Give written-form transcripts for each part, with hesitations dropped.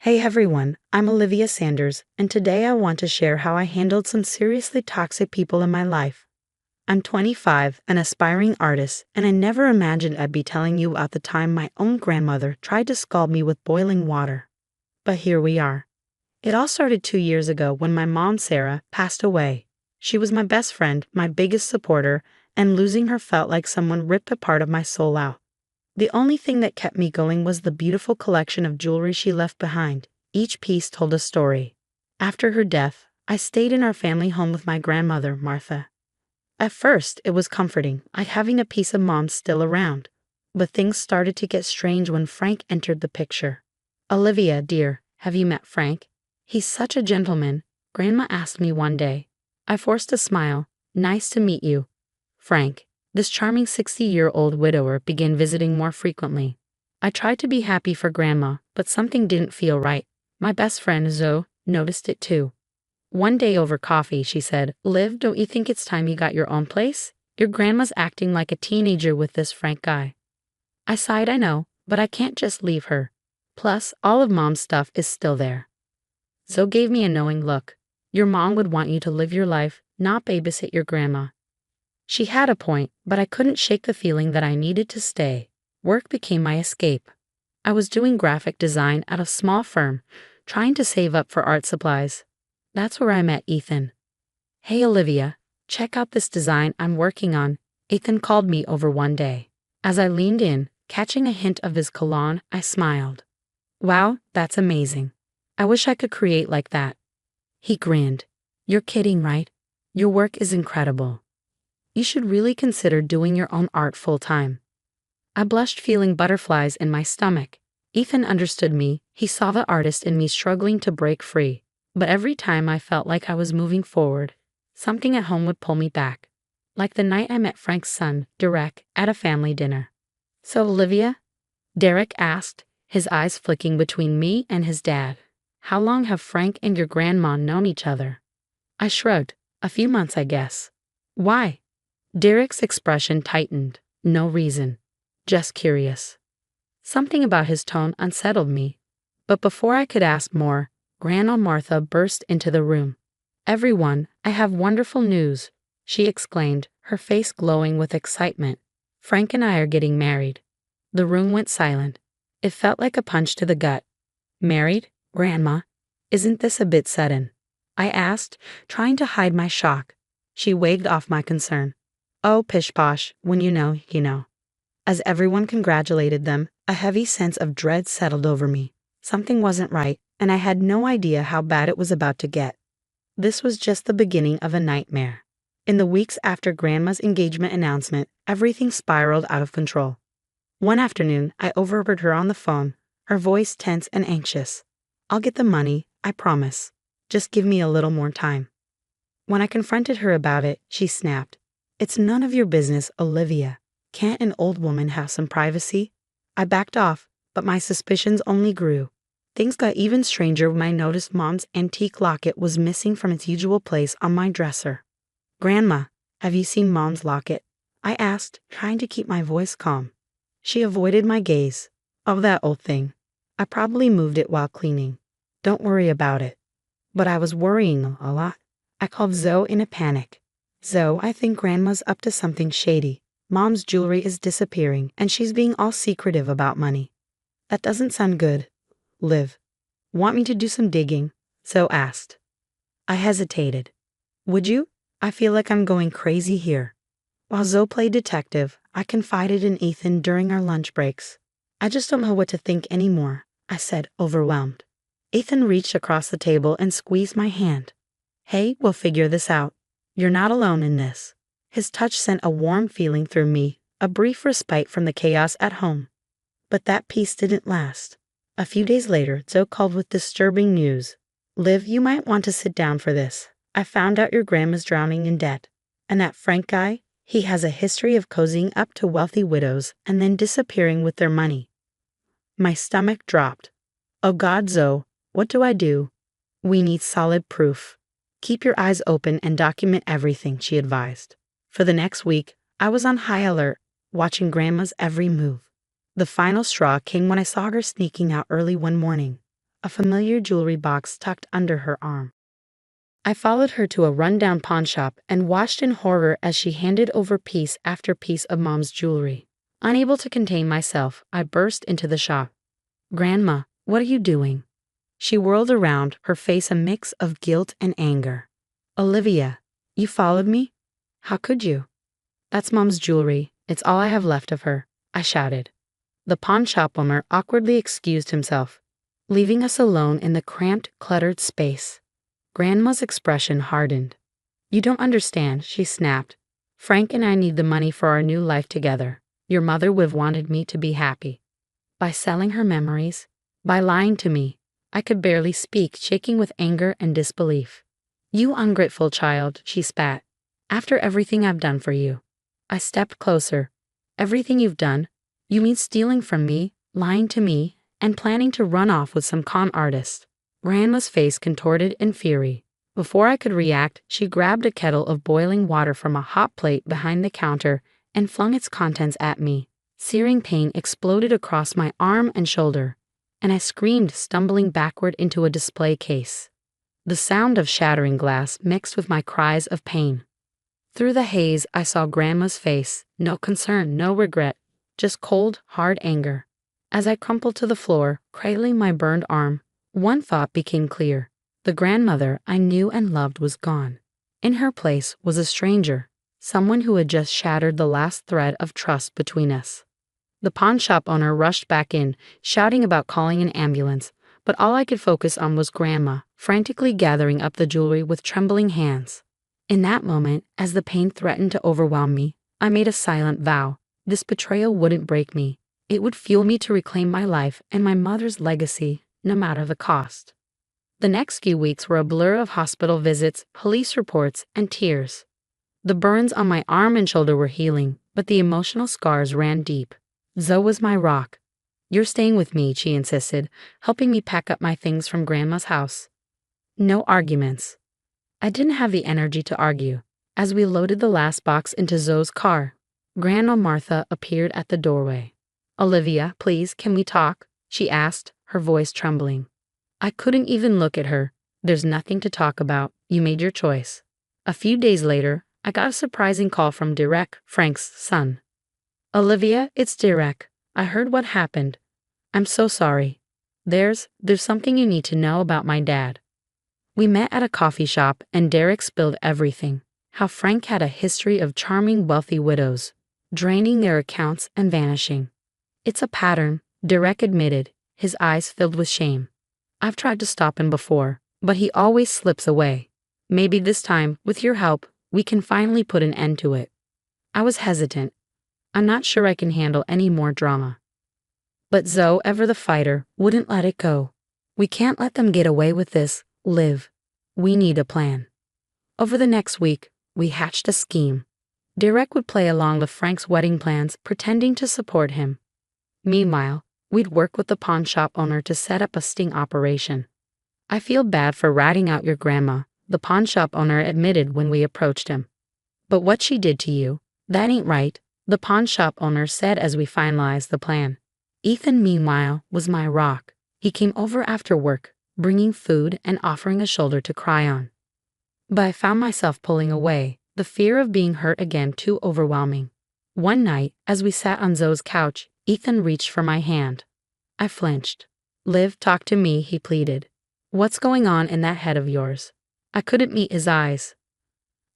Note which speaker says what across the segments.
Speaker 1: Hey everyone, I'm Olivia Sanders, and today I want to share how I handled some seriously toxic people in my life. I'm 25, an aspiring artist, and I never imagined I'd be telling you about the time my own grandmother tried to scald me with boiling water. But here we are. It all started 2 years ago when my mom, Sarah, passed away. She was my best friend, my biggest supporter, and losing her felt like someone ripped a part of my soul out. The only thing that kept me going was the beautiful collection of jewelry she left behind. Each piece told a story. After her death, I stayed in our family home with my grandmother, Martha. At first, it was comforting, like having a piece of mom still around. But things started to get strange when Frank entered the picture. "Olivia, dear, have you met Frank? He's such a gentleman," Grandma asked me one day. I forced a smile. "Nice to meet you." Frank, this charming 60-year-old widower, began visiting more frequently. I tried to be happy for Grandma, but something didn't feel right. My best friend, Zoe, noticed it too. One day over coffee, she said, "Liv, don't you think it's time you got your own place? Your grandma's acting like a teenager with this Frank guy." I sighed. "I know, but I can't just leave her. Plus, all of Mom's stuff is still there." Zoe gave me a knowing look. "Your mom would want you to live your life, not babysit your grandma." She had a point, but I couldn't shake the feeling that I needed to stay. Work became my escape. I was doing graphic design at a small firm, trying to save up for art supplies. That's where I met Ethan. "Hey Olivia, check out this design I'm working on," Ethan called me over one day. As I leaned in, catching a hint of his cologne, I smiled. "Wow, that's amazing. I wish I could create like that." He grinned. "You're kidding, right? Your work is incredible. You should really consider doing your own art full-time." I blushed, feeling butterflies in my stomach. Ethan understood me. He saw the artist in me struggling to break free. But every time I felt like I was moving forward, something at home would pull me back. Like the night I met Frank's son, Derek, at a family dinner. "So Olivia?" Derek asked, his eyes flicking between me and his dad. "How long have Frank and your grandma known each other?" I shrugged. "A few months, I guess." "Why?" Derek's expression tightened. "No reason. Just curious." Something about his tone unsettled me. But before I could ask more, Grandma Martha burst into the room. "Everyone, I have wonderful news," she exclaimed, her face glowing with excitement. "Frank and I are getting married." The room went silent. It felt like a punch to the gut. "Married, Grandma? Isn't this a bit sudden?" I asked, trying to hide my shock. She waved off my concern. "Oh, pish-posh, when you know, you know." As everyone congratulated them, a heavy sense of dread settled over me. Something wasn't right, and I had no idea how bad it was about to get. This was just the beginning of a nightmare. In the weeks after Grandma's engagement announcement, everything spiraled out of control. One afternoon, I overheard her on the phone, her voice tense and anxious. "I'll get the money, I promise. Just give me a little more time." When I confronted her about it, she snapped. "It's none of your business, Olivia. Can't an old woman have some privacy?" I backed off, but my suspicions only grew. Things got even stranger when I noticed Mom's antique locket was missing from its usual place on my dresser. "Grandma, have you seen Mom's locket?" I asked, trying to keep my voice calm. She avoided my gaze. "Oh, that old thing. I probably moved it while cleaning. Don't worry about it." But I was worrying a lot. I called Zoe in a panic. "Zoe, I think Grandma's up to something shady. Mom's jewelry is disappearing, and she's being all secretive about money." "That doesn't sound good, Liv. Want me to do some digging?" Zoe asked. I hesitated. "Would you? I feel like I'm going crazy here." While Zoe played detective, I confided in Ethan during our lunch breaks. "I just don't know what to think anymore," I said, overwhelmed. Ethan reached across the table and squeezed my hand. "Hey, we'll figure this out. You're not alone in this." His touch sent a warm feeling through me, a brief respite from the chaos at home. But that peace didn't last. A few days later, Zoe called with disturbing news. "Liv, you might want to sit down for this. I found out your grandma's drowning in debt. And that Frank guy, he has a history of cozying up to wealthy widows and then disappearing with their money." My stomach dropped. "Oh God, Zoe, what do I do?" "We need solid proof. Keep your eyes open and document everything," she advised. For the next week, I was on high alert, watching Grandma's every move. The final straw came when I saw her sneaking out early one morning. a familiar jewelry box tucked under her arm. I followed her to a rundown pawn shop and watched in horror as she handed over piece after piece of Mom's jewelry. Unable to contain myself, I burst into the shop. "Grandma, what are you doing?" She whirled around, her face a mix of guilt and anger. "Olivia, you followed me? How could you?" "That's Mom's jewelry. It's all I have left of her," I shouted. The pawn shop owner awkwardly excused himself, leaving us alone in the cramped, cluttered space. Grandma's expression hardened. "You don't understand," she snapped. "Frank and I need the money for our new life together. Your mother would have wanted me to be happy. By selling her memories, by lying to me." I could barely speak, shaking with anger and disbelief. "You ungrateful child," she spat. "After everything I've done for you." I stepped closer. "Everything you've done? You mean stealing from me, lying to me, and planning to run off with some con artist?" Grandma's face contorted in fury. Before I could react, she grabbed a kettle of boiling water from a hot plate behind the counter and flung its contents at me. Searing pain exploded across my arm and shoulder, and I screamed, stumbling backward into a display case. The sound of shattering glass mixed with my cries of pain. Through the haze, I saw Grandma's face. No concern, no regret, just cold, hard anger. As I crumpled to the floor, cradling my burned arm, one thought became clear. The grandmother I knew and loved was gone. In her place was a stranger, someone who had just shattered the last thread of trust between us. The pawn shop owner rushed back in, shouting about calling an ambulance, but all I could focus on was Grandma, frantically gathering up the jewelry with trembling hands. In that moment, as the pain threatened to overwhelm me, I made a silent vow. This betrayal wouldn't break me. It would fuel me to reclaim my life and my mother's legacy, no matter the cost. The next few weeks were a blur of hospital visits, police reports, and tears. The burns on my arm and shoulder were healing, but the emotional scars ran deep. Zoe was my rock. "You're staying with me," she insisted, helping me pack up my things from Grandma's house. No arguments. I didn't have the energy to argue. As we loaded the last box into Zoe's car, Grandma Martha appeared at the doorway. "Olivia, please, can we talk?" she asked, her voice trembling. I couldn't even look at her. "There's nothing to talk about. You made your choice." A few days later, I got a surprising call from Derek, Frank's son. "Olivia, it's Derek. I heard what happened. I'm so sorry. There's something you need to know about my dad." We met at a coffee shop and Derek spilled everything. How Frank had a history of charming wealthy widows, draining their accounts and vanishing. "It's a pattern," Derek admitted, his eyes filled with shame. "I've tried to stop him before, but he always slips away. Maybe this time, with your help, we can finally put an end to it." I was hesitant. I'm not sure I can handle any more drama. But Zoe, ever the fighter, wouldn't let it go. "We can't let them get away with this, Liv. We need a plan." Over the next week, we hatched a scheme. Derek would play along with Frank's wedding plans, pretending to support him. Meanwhile, we'd work with the pawn shop owner to set up a sting operation. "I feel bad for ratting out your grandma," the pawn shop owner admitted when we approached him. "But what she did to you, that ain't right," the pawn shop owner said as we finalized the plan. Ethan, meanwhile, was my rock. He came over after work, bringing food and offering a shoulder to cry on. But I found myself pulling away, the fear of being hurt again too overwhelming. One night, as we sat on Zoe's couch, Ethan reached for my hand. I flinched. "Liv, talk to me," he pleaded. "What's going on in that head of yours?" I couldn't meet his eyes.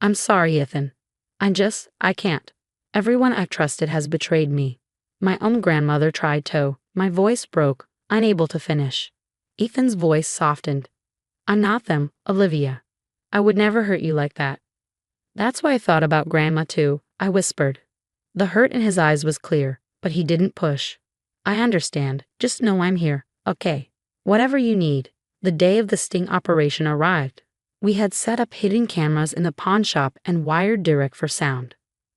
Speaker 1: "I'm sorry, Ethan. I can't. Everyone I've trusted has betrayed me. My own grandmother tried to." My voice broke, unable to finish. Ethan's voice softened. "I'm not them, Olivia. I would never hurt you like that." "That's why I thought about Grandma too," I whispered. The hurt in his eyes was clear, but he didn't push. "I understand. Just know I'm here, okay? Whatever you need." The day of the sting operation arrived. We had set up hidden cameras in the pawn shop and wired Derek for sound.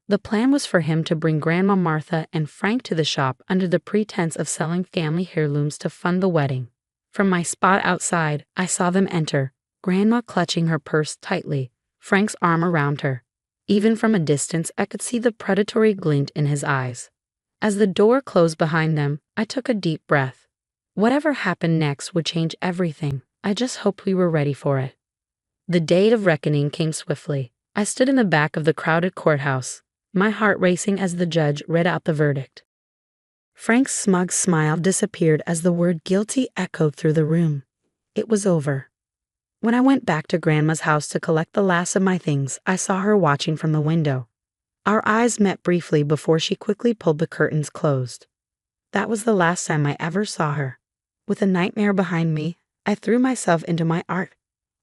Speaker 1: The plan was for him to bring Grandma Martha and Frank to the shop under the pretense of selling family heirlooms to fund the wedding. From my spot outside, I saw them enter, Grandma clutching her purse tightly, Frank's arm around her. Even from a distance, I could see the predatory glint in his eyes. As the door closed behind them, I took a deep breath. Whatever happened next would change everything. I just hoped we were ready for it. The day of reckoning came swiftly. I stood in the back of the crowded courthouse, my heart racing as the judge read out the verdict. Frank's smug smile disappeared as the word guilty echoed through the room. It was over. When I went back to Grandma's house to collect the last of my things, I saw her watching from the window. Our eyes met briefly before she quickly pulled the curtains closed. That was the last time I ever saw her. With a nightmare behind me, I threw myself into my art.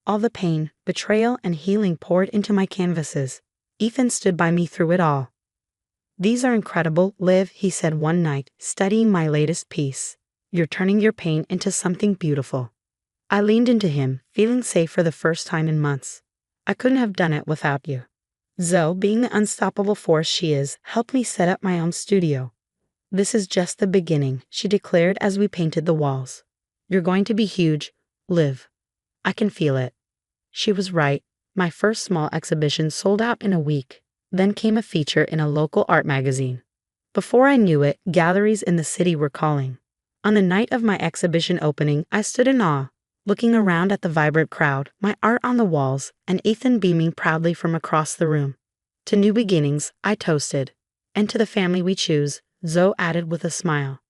Speaker 1: All the pain, betrayal, and healing poured into my canvases. Ethan stood by me through it all. "These are incredible, Liv," he said one night, studying my latest piece. "You're turning your pain into something beautiful." I leaned into him, feeling safe for the first time in months. "I couldn't have done it without you." Zoe, being the unstoppable force she is, helped me set up my own studio. "This is just the beginning," she declared as we painted the walls. "You're going to be huge, Liv. I can feel it." She was right. My first small exhibition sold out in a week. Then came a feature in a local art magazine. Before I knew it, galleries in the city were calling. On the night of my exhibition opening, I stood in awe, looking around at the vibrant crowd, my art on the walls, and Ethan beaming proudly from across the room. "To new beginnings," I toasted. "And to the family we choose," Zoe added with a smile.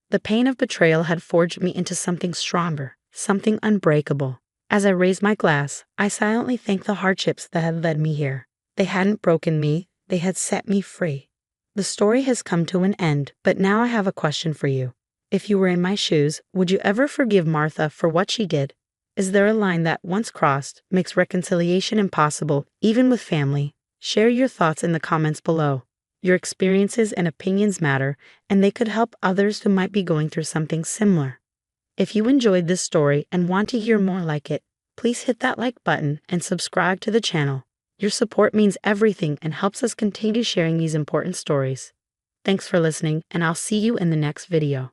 Speaker 1: The pain of betrayal had forged me into something stronger, something unbreakable. As I raised my glass, I silently thanked the hardships that had led me here. They hadn't broken me, they had set me free. The story has come to an end, but now I have a question for you. If you were in my shoes, would you ever forgive Martha for what she did? Is there a line that, once crossed, makes reconciliation impossible, even with family? Share your thoughts in the comments below. Your experiences and opinions matter, and they could help others who might be going through something similar. If you enjoyed this story and want to hear more like it, please hit that like button and subscribe to the channel. Your support means everything and helps us continue sharing these important stories. Thanks for listening, and I'll see you in the next video.